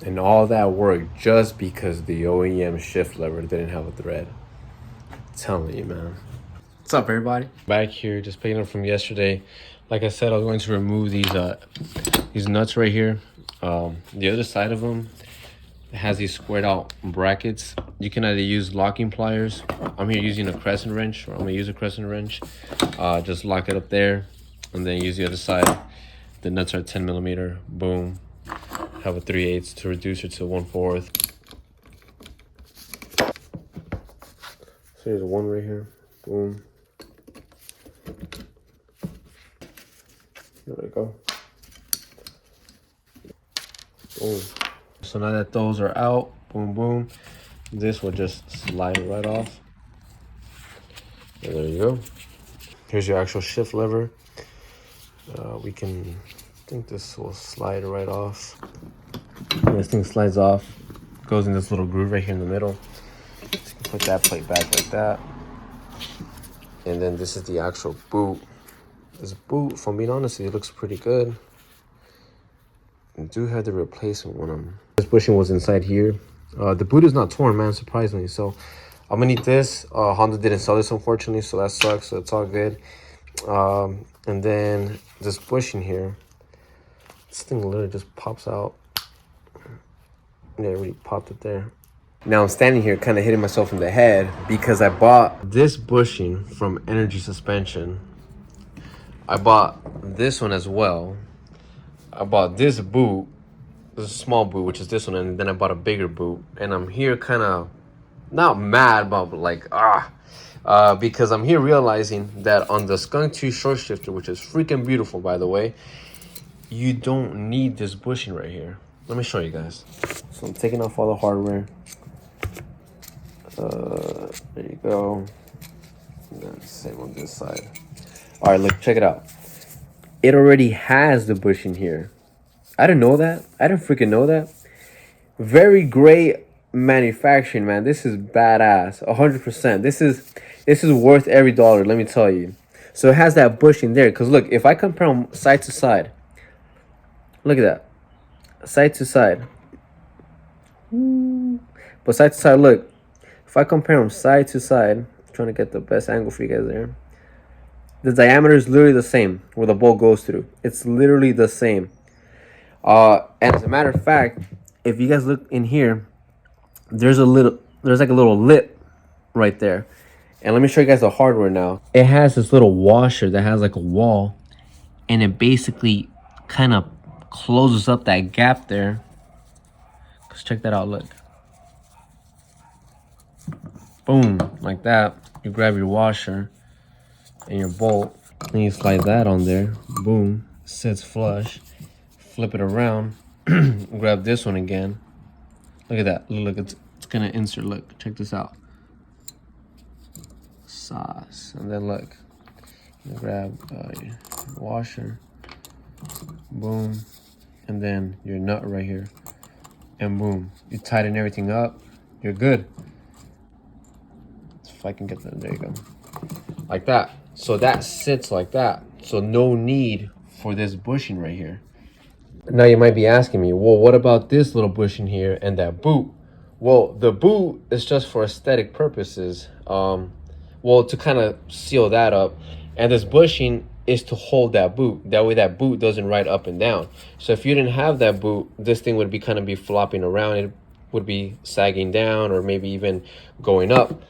And all that work just because the OEM shift lever didn't have a thread. I'm telling you, man. What's up, everybody? Back here, just picking up from yesterday. Like I said, I was going to remove these nuts right here. The other side of them has these squared out brackets. You can either use locking pliers. I'm here using a crescent wrench, or I'm gonna use a crescent wrench. Just lock it up there, and then use the other side. The nuts are 10 millimeter. Boom. Have a 3/8 to reduce it to 1/4. So here's one right here. Boom. There we go. Boom. So now that those are out, boom, boom, this will just slide right off. And there you go. Here's your actual shift lever. I think this will slide right off. This thing slides off, goes in this little groove right here in the middle. So you can put that plate back like that. And then this is the actual boot. This boot, if I'm being honest, it looks pretty good. I do have the replacement one. This bushing was inside here. The boot is not torn, man, surprisingly. So I'm gonna need this. Honda didn't sell this, unfortunately, so that sucks. So it's all good. And then this bushing here, this thing literally just pops out. Yeah, it really popped it there. Now I'm standing here kind of hitting myself in the head because I bought this bushing from Energy Suspension. I bought this one as well. I bought this boot, this small boot, which is this one, and then I bought a bigger boot. And I'm here kind of not mad, but like because I'm here realizing that on the Skunk 2 short shifter, which is freaking beautiful, by the way, you don't need this bushing right here. Let me show you guys. So I'm taking off all the hardware. There you go. And then same on this side. All right, look, check it out. It already has the bushing here. I didn't know that. I didn't freaking know that. Very great manufacturing, man. This is badass. 100%. This is worth every dollar, let me tell you. So it has that bushing there. Because look, if I compare them side to side, look at that. Side to side. But side to side, look. If I compare them side to side, I'm trying to get the best angle for you guys there. The diameter is literally the same where the bolt goes through. It's literally the same. And as a matter of fact, if you guys look in here, there's like a little lip right there. And let me show you guys the hardware now. It has this little washer that has like a wall, and it basically kind of closes up that gap there. Cause check that out, look. Boom, like that. You grab your washer and your bolt, and you slide that on there. Boom, sits flush. Flip it around, grab this one again. Look at that. Look, it's gonna insert. Look, check this out. Sauce, and then look. You grab your washer. Boom, and then your nut right here, and boom. You tighten everything up. You're good. If I can get that, there you go. Like that. So that sits like that. So no need for this bushing right here. Now you might be asking me, well, what about this little bushing here and that boot? Well, the boot is just for aesthetic purposes. Well, to kind of seal that up. And this bushing is to hold that boot. That way that boot doesn't ride up and down. So if you didn't have that boot, this thing would be kind of be flopping around. It would be sagging down or maybe even going up.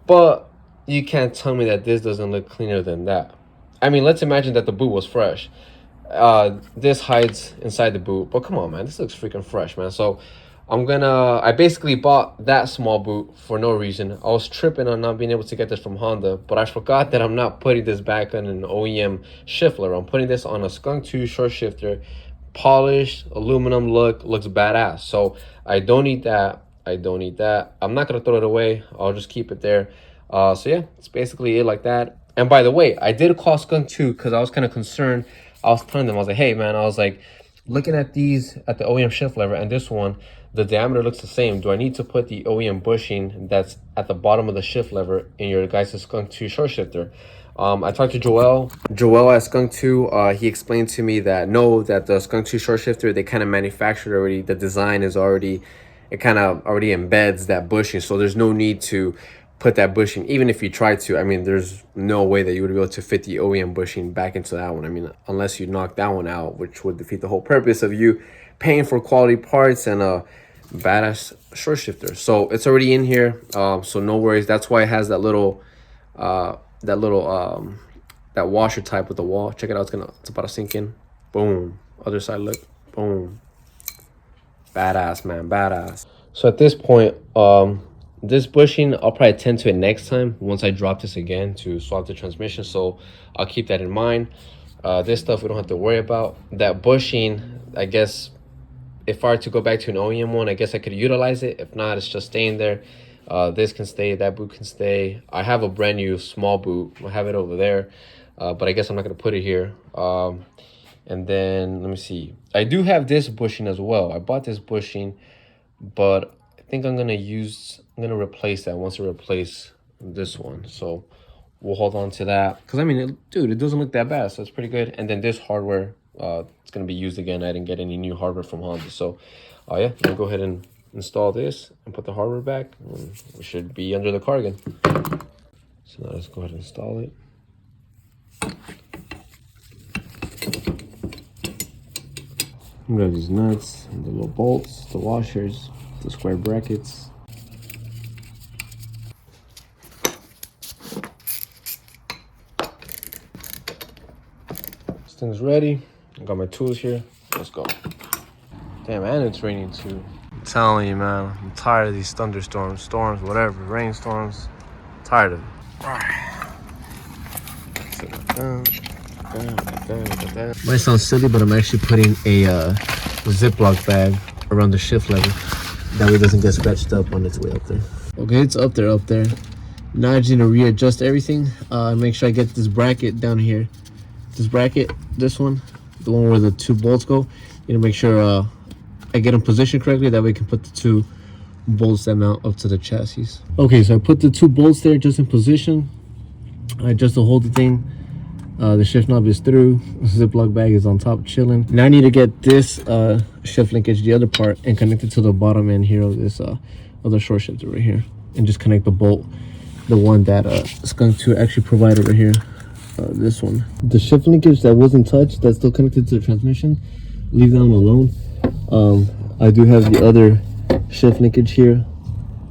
But you can't tell me that this doesn't look cleaner than that. I mean, let's imagine that the boot was fresh. This hides inside the boot, but come on, man, this looks freaking fresh, man. So I basically bought that small boot for no reason. I was tripping on not being able to get this from Honda, but I forgot that I'm not putting this back on an OEM shift lever. I'm putting this on a Skunk 2 short shifter, polished aluminum look, looks badass. So I don't need that. I'm not gonna throw it away. I'll just keep it there. So yeah, it's basically it like that. And by the way, I did call Skunk 2 because I was kind of concerned. I was telling them, I was like, hey man, I was like, looking at these, at the OEM shift lever and this one, the diameter looks the same. Do I need to put the OEM bushing that's at the bottom of the shift lever in your guys' Skunk 2 short shifter? I talked to Joel at Skunk 2. He explained to me that no, that the Skunk 2 short shifter, they kind of manufactured already. The design is already, it kind of already embeds that bushing. So there's no need to put that bushing. Even if you try to, I mean, there's no way that you would be able to fit the OEM bushing back into that one. I mean, unless you knock that one out, which would defeat the whole purpose of you paying for quality parts and a badass short shifter. So it's already in here. So no worries. That's why it has that little, that washer type with the wall. Check it out. It's about to sink in. Boom. Other side, look. Boom. Badass, man. Badass. So at this point, this bushing, I'll probably attend to it next time once I drop this again to swap the transmission. So I'll keep that in mind. This stuff we don't have to worry about. That bushing, I guess, if I were to go back to an OEM one, I guess I could utilize it. If not, it's just staying there. This can stay, that boot can stay. I have a brand new small boot. I have it over there, but I guess I'm not gonna put it here. And then let me see. I do have this bushing as well. I bought this bushing, but I think I'm gonna replace that once I replace this one. So we'll hold on to that. Cause I mean, dude, it doesn't look that bad. So it's pretty good. And then this hardware, it's gonna be used again. I didn't get any new hardware from Honda. So yeah, I'm gonna go ahead and install this and put the hardware back. And we should be under the car again. So now let's go ahead and install it. We got these nuts, the little bolts, the washers, the square brackets. This thing's ready. I got my tools here. Let's go. Damn, and it's raining too. I'm telling you, man, I'm tired of these thunderstorms, storms, whatever, rainstorms. I'm tired of it. Might sound silly, but I'm actually putting a Ziploc bag around the shift lever. That way it doesn't get scratched up on its way up there. Okay, it's up there. Now I just need to readjust everything. Make sure I get this bracket down here. This bracket, this one, the one where the two bolts go. You know, make sure I get them positioned correctly. That way I can put the two bolts that mount up to the chassis. Okay, so I put the two bolts there just in position. Just to hold the thing. The shift knob is through. Ziploc bag is on top chilling. Now I need to get this shift linkage, the other part, and connect it to the bottom end here of this other short shifter right here, and just connect the bolt, the one that Skunk 2 actually provided right here. This one, the shift linkage that wasn't touched, that's still connected to the transmission, leave that one alone. I do have the other shift linkage here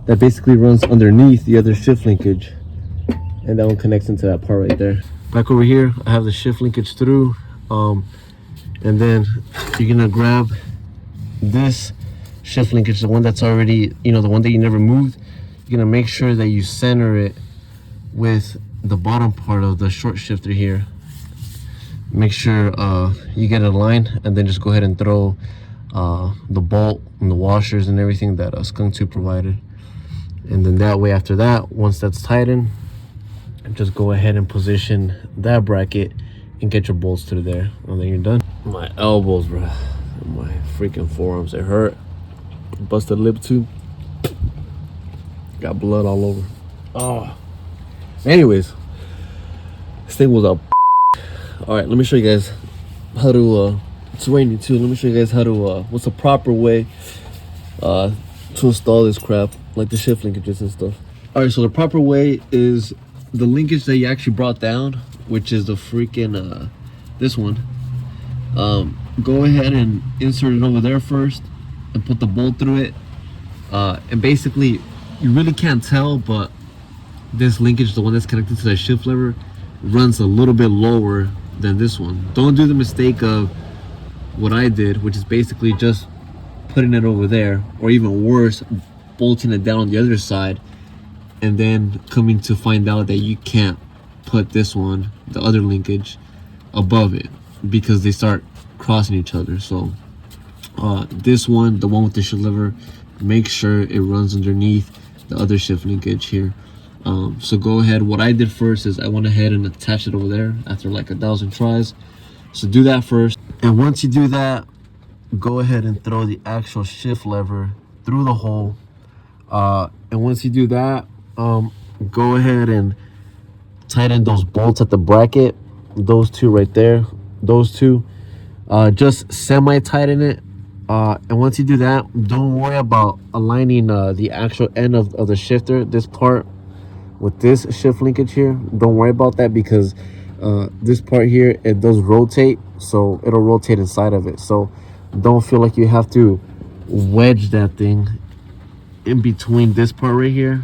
that basically runs underneath the other shift linkage, and that one connects into that part right there. Back over here, I have the shift linkage through, and then you're gonna grab this shift linkage, the one that's already, you know, the one that you never moved. You're gonna make sure that you center it with the bottom part of the short shifter here. Make sure you get it aligned, and then just go ahead and throw the bolt and the washers and everything that Skunk 2 provided. And then that way, after that, once that's tightened, just go ahead and position that bracket and get your bolts through there, and then you're done. My elbows, bro, my freaking forearms, they hurt. Busted lip too. Got blood all over. Oh. Anyways, this thing was up. All right, let me show you guys how to. It's raining too. Let me show you guys how to. What's the proper way to install this crap, like the shift linkages and stuff. All right, so the proper way is the linkage that you actually brought down, which is the freaking this one. Go ahead and insert it over there first and put the bolt through it, and basically you really can't tell, but this linkage, the one that's connected to that shift lever, runs a little bit lower than this one. Don't do the mistake of what I did, which is basically just putting it over there, or even worse, bolting it down on the other side, and then coming to find out that you can't put this one, the other linkage, above it, because they start crossing each other. So this one, the one with the shift lever, make sure it runs underneath the other shift linkage here. So go ahead, what I did first is I went ahead and attached it over there after like 1,000 tries. So do that first, and once you do that, go ahead and throw the actual shift lever through the hole. And once you do that, go ahead and tighten those bolts at the bracket. Those two right there. Those two. Just semi-tighten it. And once you do that, don't worry about aligning the actual end of the shifter. This part with this shift linkage here, don't worry about that because this part here, it does rotate, so it'll rotate inside of it. So don't feel like you have to wedge that thing in between this part right here.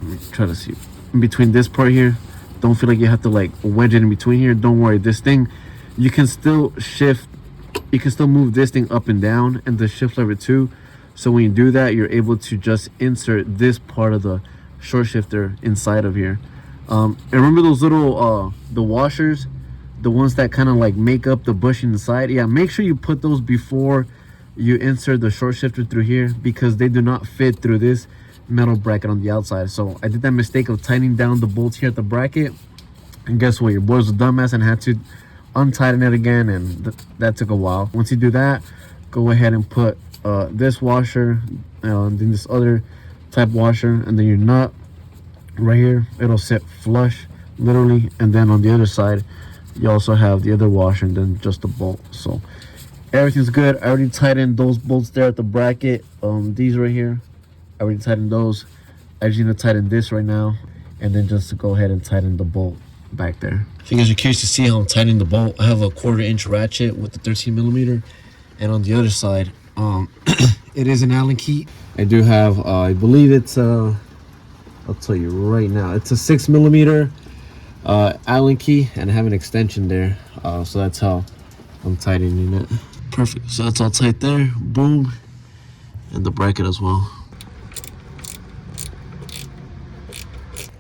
Let me try to see. In between this part here, don't feel like you have to like wedge it in between here. Don't worry, this thing, you can still shift, you can still move this thing up and down and the shift lever too. So when you do that, you're able to just insert this part of the short shifter inside of here. And remember those little the washers, the ones that kind of like make up the bushing inside? Yeah, make sure you put those before you insert the short shifter through here because they do not fit through this metal bracket on the outside. So I did that mistake of tightening down the bolts here at the bracket, and guess what, your boy was a dumbass and had to untighten it again, and that took a while. Once you do that, go ahead and put this washer and then this other type washer, and then your nut right here, it'll sit flush literally, and then on the other side you also have the other washer and then just the bolt. So everything's good. I already tightened those bolts there at the bracket. These right here, I already tightened those. I just need to tighten this right now, and then just to go ahead and tighten the bolt back there. If you guys are curious to see how I'm tightening the bolt, I have a 1/4 inch ratchet with the 13mm, and on the other side, it is an Allen key. I do have, I believe it's I'll tell you right now, it's a 6mm Allen key, and I have an extension there, so that's how I'm tightening it. Perfect. So that's all tight there. Boom, and the bracket as well.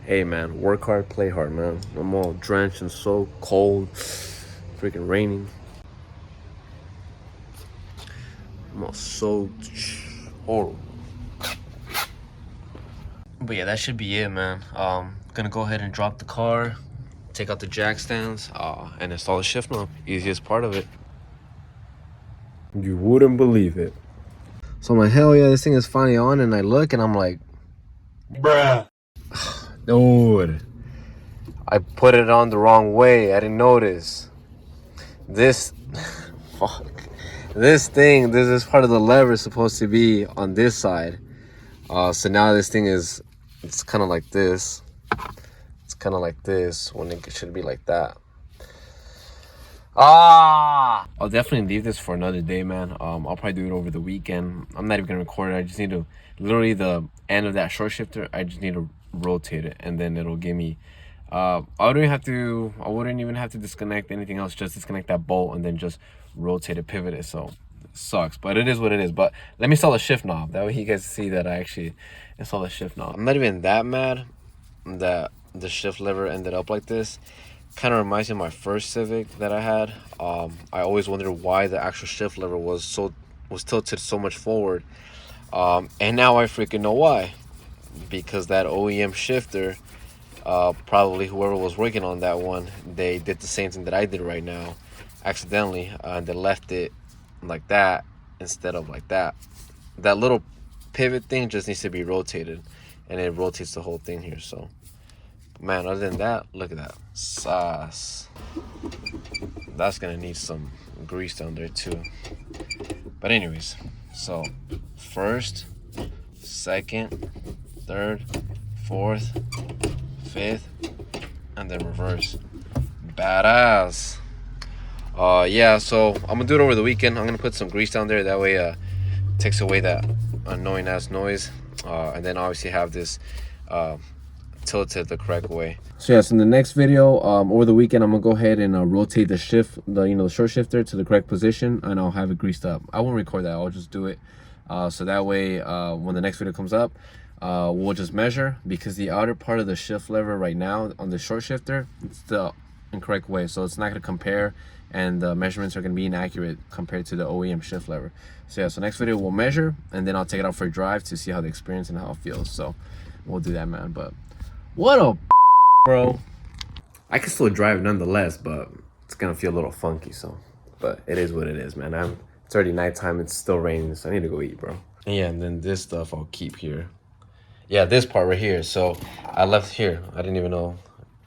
Hey man, work hard, play hard, man. I'm all drenched and so cold, freaking raining. I'm all soaked, horrible. But yeah, that should be it, man. Gonna go ahead and drop the car, take out the jack stands, and install the shift knob. Easiest part of it. You wouldn't believe it. So I'm like, hell yeah, this thing is finally on, and I look and I'm like, bruh. Dude, I put it on the wrong way. I didn't notice. This, fuck. This thing, this part of the lever is supposed to be on this side. So now this thing is, it's kind of like this. It's kind of like this when it should be like that. I'll definitely leave this for another day, man. I'll probably do it over the weekend. I'm not even gonna record it. I just need to, literally the end of that short shifter, I just need to rotate it, and then it'll give me I wouldn't even have to disconnect anything else, just disconnect that bolt and then just rotate it, pivot it. So it sucks, but it is what it is. But let me install a shift knob, that way you guys see that I actually installed a shift knob. I'm not even that mad that the shift lever ended up like this. Kind of reminds me of my first Civic that I had. I always wondered why the actual shift lever was tilted so much forward, and now I freaking know why. Because that OEM shifter, probably whoever was working on that one, they did the same thing that I did right now accidentally, and they left it like that instead of like that. That little pivot thing just needs to be rotated, and it rotates the whole thing here. So man, other than that, look at that sauce. That's gonna need some grease down there too. But anyways, so first, second, third, fourth, fifth, and then reverse. Badass. Yeah, so I'm gonna do it over the weekend. I'm gonna put some grease down there, that way it takes away that annoying ass noise, and then obviously have this tilted the correct way. So yes, in the next video, over the weekend, I'm gonna go ahead and rotate the the short shifter to the correct position, and I'll have it greased up. I won't record that, I'll just do it, so that way when the next video comes up, we'll just measure, because the outer part of the shift lever right now on the short shifter, it's the incorrect way, so it's not going to compare, and the measurements are going to be inaccurate compared to the OEM shift lever. So yeah, so next video we'll measure, and then I'll take it out for a drive to see how the experience and how it feels. So we'll do that, man. But what a bro. I can still drive nonetheless, but it's gonna feel a little funky. So, but it is what it is, man. I'm It's already nighttime. It's still raining, so I need to go eat, bro. And yeah, and then this stuff I'll keep here. Yeah, this part right here. So I left here. I didn't even know.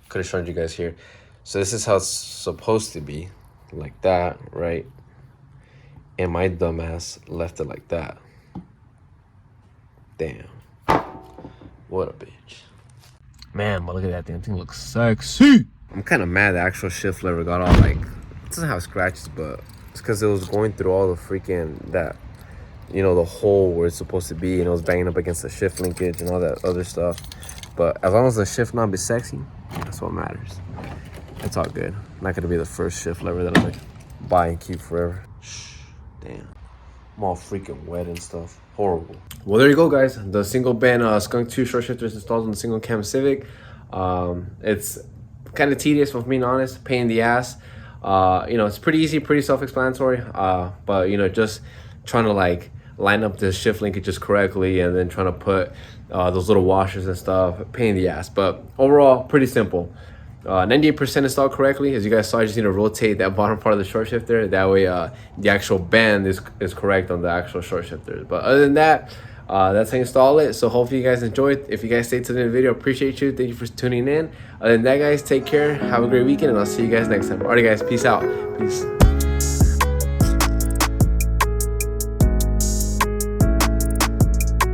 Could have shown you guys here. So this is how it's supposed to be, like that, right? And my dumbass left it like that. Damn. What a bitch. Man, but look at that thing. That thing looks sexy. I'm kind of mad the actual shift lever got all like, it doesn't have scratches, but it's because it was going through all the freaking, that, you know, the hole where it's supposed to be, and it was banging up against the shift linkage and all that other stuff. But as long as the shift knob is sexy, that's what matters. It's all good. Not gonna be the first shift lever that I'm gonna buy and keep forever. Shh, damn. I'm all freaking wet and stuff. Horrible. Well, there you go, guys. The single band Skunk 2 short shifters installed on the single cam Civic. It's kind of tedious, if I'm being honest. Pain in the ass. You know, it's pretty easy, pretty self-explanatory. But you know, just trying to like line up the shift linkages correctly, and then trying to put those little washers and stuff. Pain in the ass. But overall, pretty simple. 98% installed correctly. As you guys saw, I just need to rotate that bottom part of the short shifter. That way the actual band is correct on the actual short shifter. But other than that, that's how you install it. So hopefully you guys enjoyed. If you guys stayed to the end of the video, appreciate you. Thank you for tuning in. Other than that, guys, take care. Have a great weekend, and I'll see you guys next time. Alright, guys, peace out. Peace.